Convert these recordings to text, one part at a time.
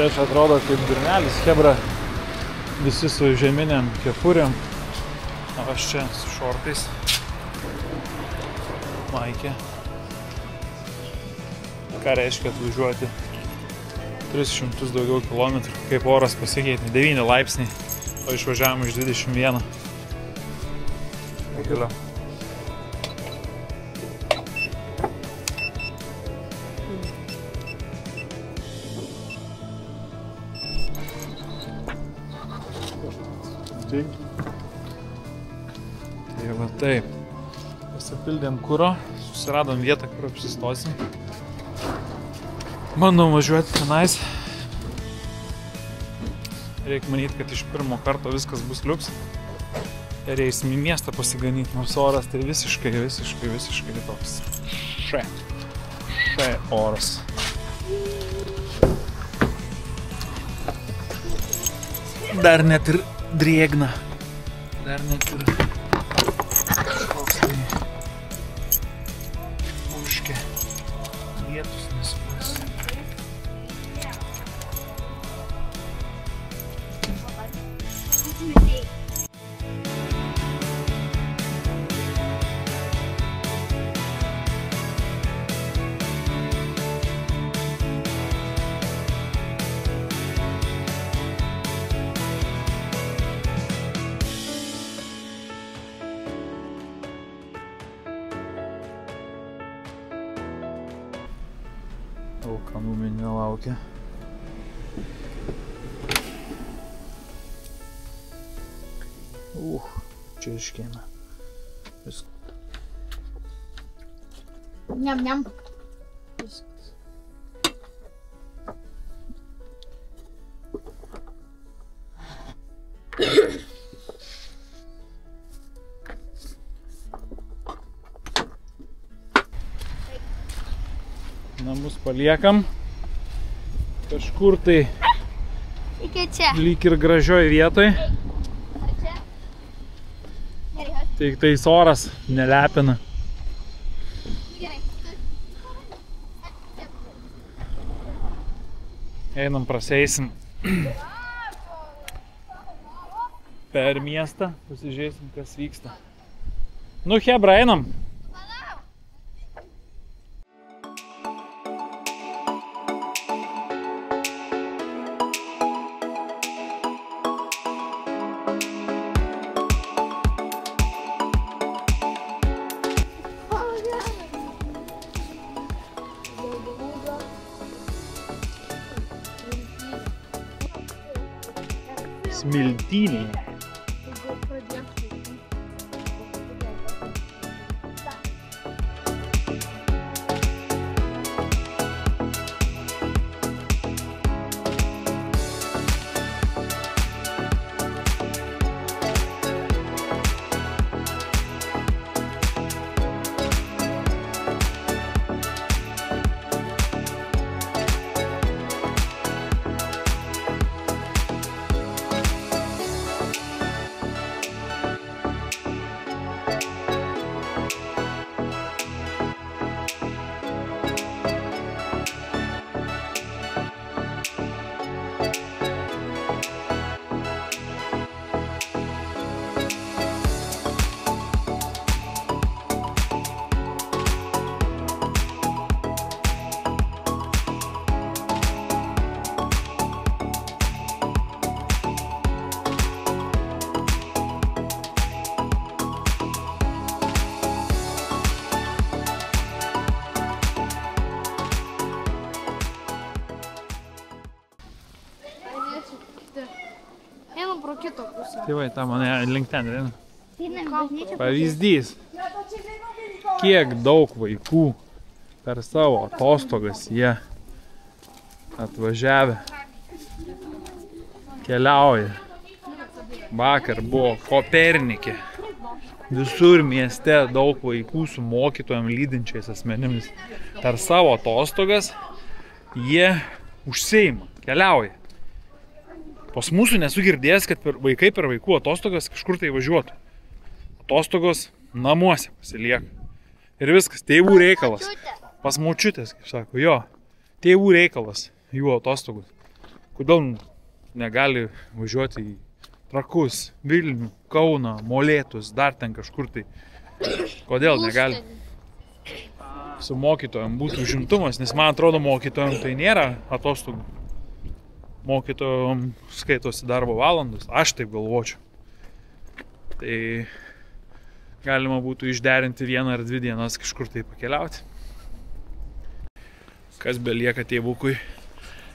Čia aš atrodo kaip durnelis, chebra, visi su žeminiam kepuriam, o aš čia su šortais, maikė. Ką reiškia atvažiuoti 300 daugiau kilometrų, kaip oras pasikeitė, 9 laipsniai, o išvažiavom iš 21. Galiu. Tai va taip, pasipildėm kuro, susiradom vietą, kur apsistosim. Bandom važiuoti tenais. Reikia manyti, kad iš pirmo karto viskas bus liuks. Ir eisim į miestą pasiganyti, nors oras tai visiškai toks še oras. Dar net ir drėgna. Dar net ir kažkoks tai užkė. Lietus nesupras. Aukanų minė laukia. Čia iškėmė. Viskas. Niam. Viskas. Namus paliekam. Kažkur tai lyg ir gražioj vietoj. Tik tais oras nelepina. Einam, praseisim per miestą, pasižiūrėsim, kas vyksta. Nu, chebra, einam. Smiltynė. Tai va, ta mane link ten eina. Pavyzdys. Kiek daug vaikų per savo atostogas jie atvažiavę keliauja. Vakar buvo Kopernike. Visur mieste daug vaikų su mokytojam lydinčiais asmenimis. Per savo atostogas jie užsiima, keliauja. Pas mūsų nesu girdėjęs, kad vaikai per vaikų atostogas kažkur tai važiuotų. Atostogos namuose pasilieka. Ir viskas, tėvų reikalas. Pas močiutės, kaip sako, jo. Tėvų reikalas, jų atostogos. Kodėl negali važiuoti į Trakus, Vilnių, Kauną, Molėtus, dar ten kažkur tai. Kodėl negali? Su mokytojom būtų užimtumas, nes man atrodo mokytojom tai nėra atostogų. Mokytojom skaitosi darbo valandos, aš taip galvočiau. Tai galima būtų išderinti 1 ar 2 dienas kažkur tai pakeliauti. Kas belieka tėvukui?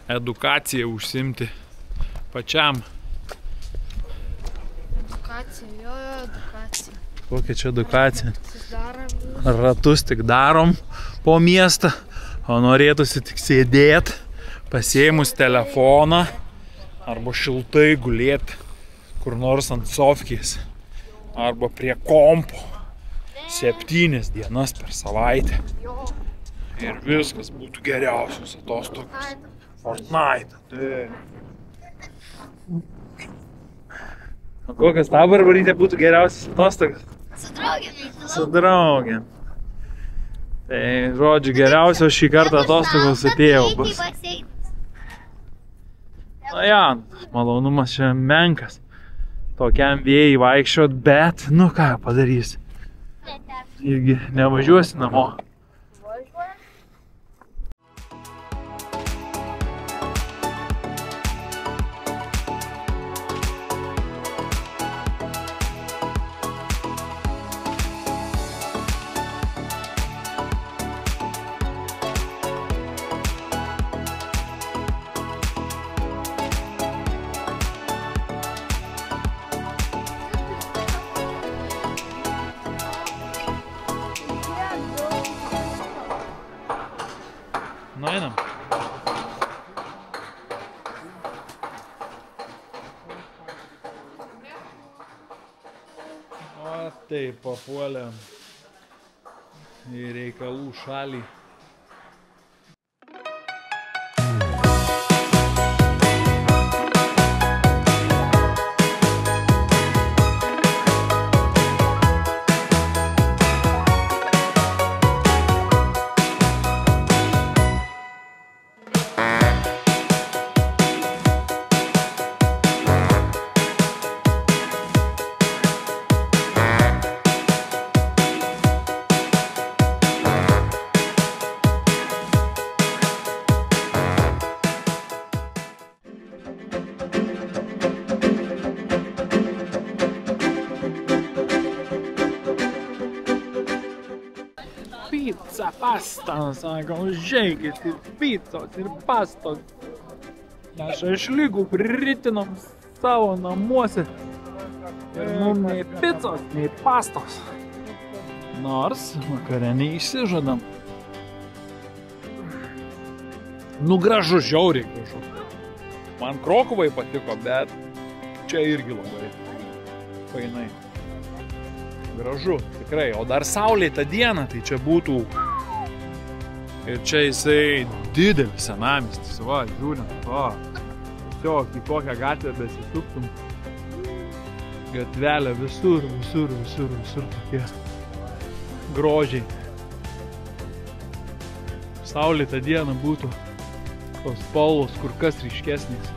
Edukaciją užsimti pačiam. Edukacija. Kokia čia edukacija? Ratus tik darom po miestą, o norėtųsi tik sėdėti, pasiėmus telefoną arba šiltai gulėti kur nors ant sofkės arba prie kompo 7 dienas per savaitę. Ir viskas būtų geriausios atostogos. Fortnite. O kokias tau Barbarytė būtų geriausias atostogas? Su draugėm. Su draugėm. Tai, žodžiu, geriausios šį kartą atostogos su tėvu bus. Na ja, malonumas čia menkas. Tokiam vėjai vaikščiot, bet, nu ką padarysi. Irgi nevažiuosi namo. Nu, einam. O taip, papuolėm į reikalų šalį. Pizza, pasta, sako, žiūrėkit, ir pizzos, ir pastos. Mes šašlykų priritinam savo namuose. Ir mum nei pizzos, nei pastos. Nors vakare neišsižadam. Nu, gražu, žiauriai gražu. Man Krokuvai patiko, bet čia irgi labai fainai. Gražu, tikrai. O dar saulėta diena, tai čia būtų. Ir čia jisai didelis senamiestis, va, žiūrint, va. Tiesiog į kokią gatvę besisuktum. Gatvelė visur tokie grožiai. Saulėta diena būtų tos spalvos kur kas ryškesnės.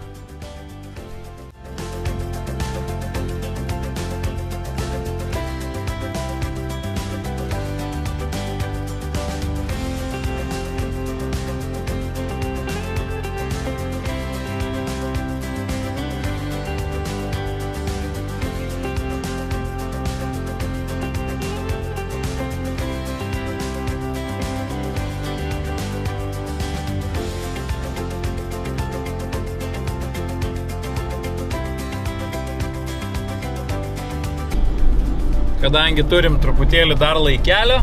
Kadangi turim truputėlį dar laikelio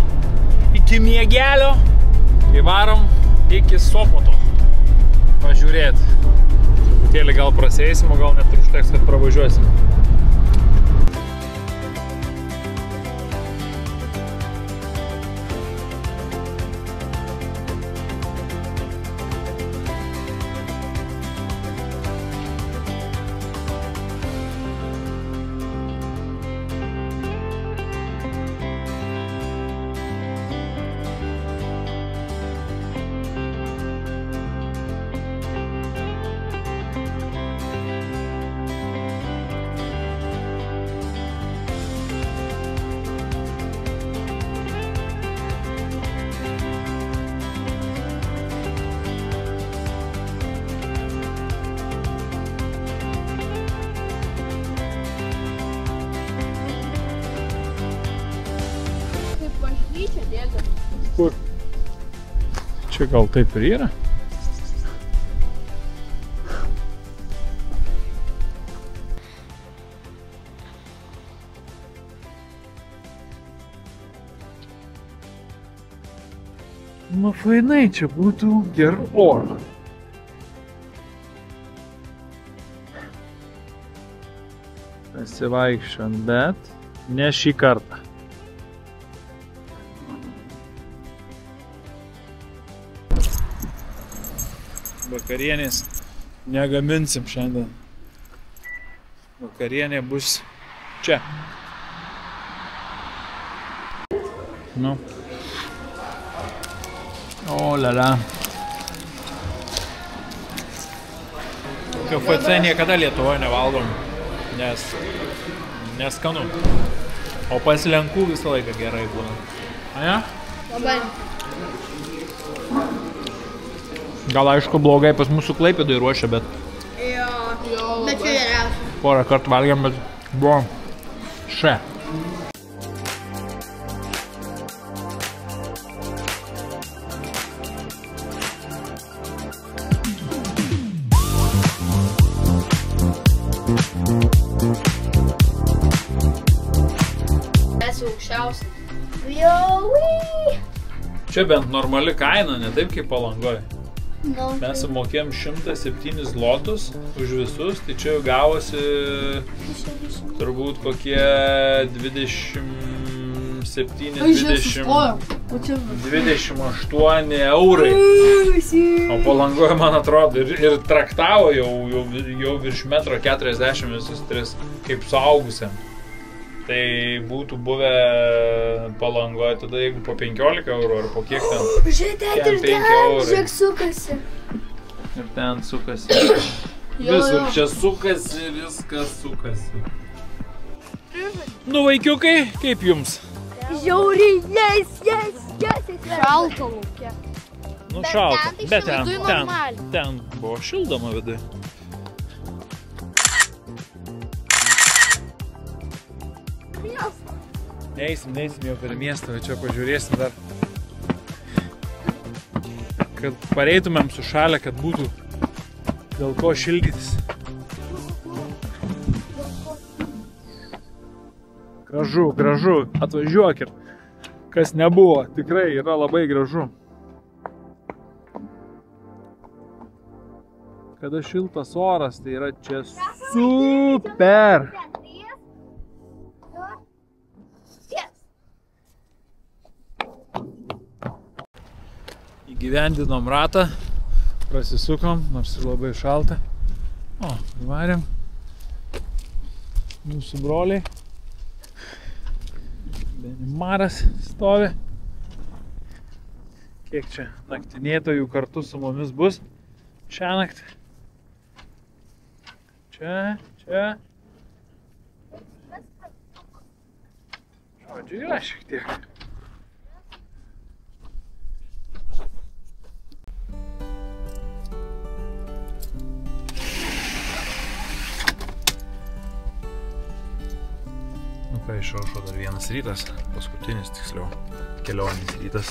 iki miegelio, tai varom iki Sopoto pažiūrėti. Truputėlį gal praseisim, o gal net užteks, kad pravažiuosim. Čia gal taip ir yra. Nu, fainai, čia būtų gerų orų. Pasivaikščiant, bet ne šį kartą. Vakarienės negaminsim šiandien. Vakarienė bus čia. Nu. O, lala. KFC niekada Lietuvoje nevalgom, nes neskanu. O pasilenkų visą laiką gerai būna. Aja? Labai. Gal aišku blogai pas mūsų Klaipėdoj ruošia, bet Jo. Bet čia geriausia. porą kartų valgėm, bet buvo še. Esu aukščiausia. Jauii. Čia bent normali kaina, ne taip kaip Palangoje. Nu, Mes sumokėm 107 zlotus už visus, tai čia jau gavosi turbūt kokie 27-28 eurai. O Palangoje, man atrodo, ir traktavo jau virš 1,40 m visus tris kaip suaugusiam. Tai būtų buvę Palangoje tada, jeigu po 15 eurų ar po kiek ten. Žiūrėt ir ten, žiūrėk sukasi. Ir ten sukasi. Visur čia sukasi, viskas sukasi. Nu, vaikiukai, kaip jums? Žiauriai, yes. Šalta laukia. Nu, Bet šalta, ten tai bet čia viduj normaliai. ten buvo šildoma viduj. Neisim jau per miestą, čia pažiūrėsim dar. Kad pareitumėm su šalia, kad būtų dėl ko šildytis. Gražu, atvažiuokit. Kas nebuvo, tikrai yra labai gražu. Kada šiltas oras, tai yra čia super. Įgyvendinom ratą, prasisukom, nors ir labai šalta. O, varėm. Mūsų broliai. Benimaras stovi. Kiek čia naktinėtojų kartu su mumis bus šią naktį. Čia. Žodžiu, yra šiek tiek. Nu ką, išaušo dar vienas rytas, paskutinis tiksliau, kelionės rytas.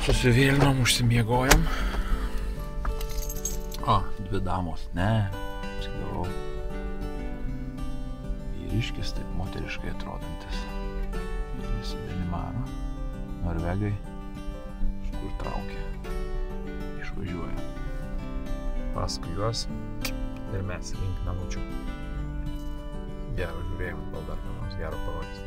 Susivėlinom, užsimiegojom. O, 2 damos, ne, apsigavau. Vyriškis, taip moteriškai atrodantis. Visi Benimaro, Norvegai, iš kur traukia, išvažiuoja. Paskui juos ir mes link namučių. Gero žiūrėjimo, gal dar ką nors gero parodys.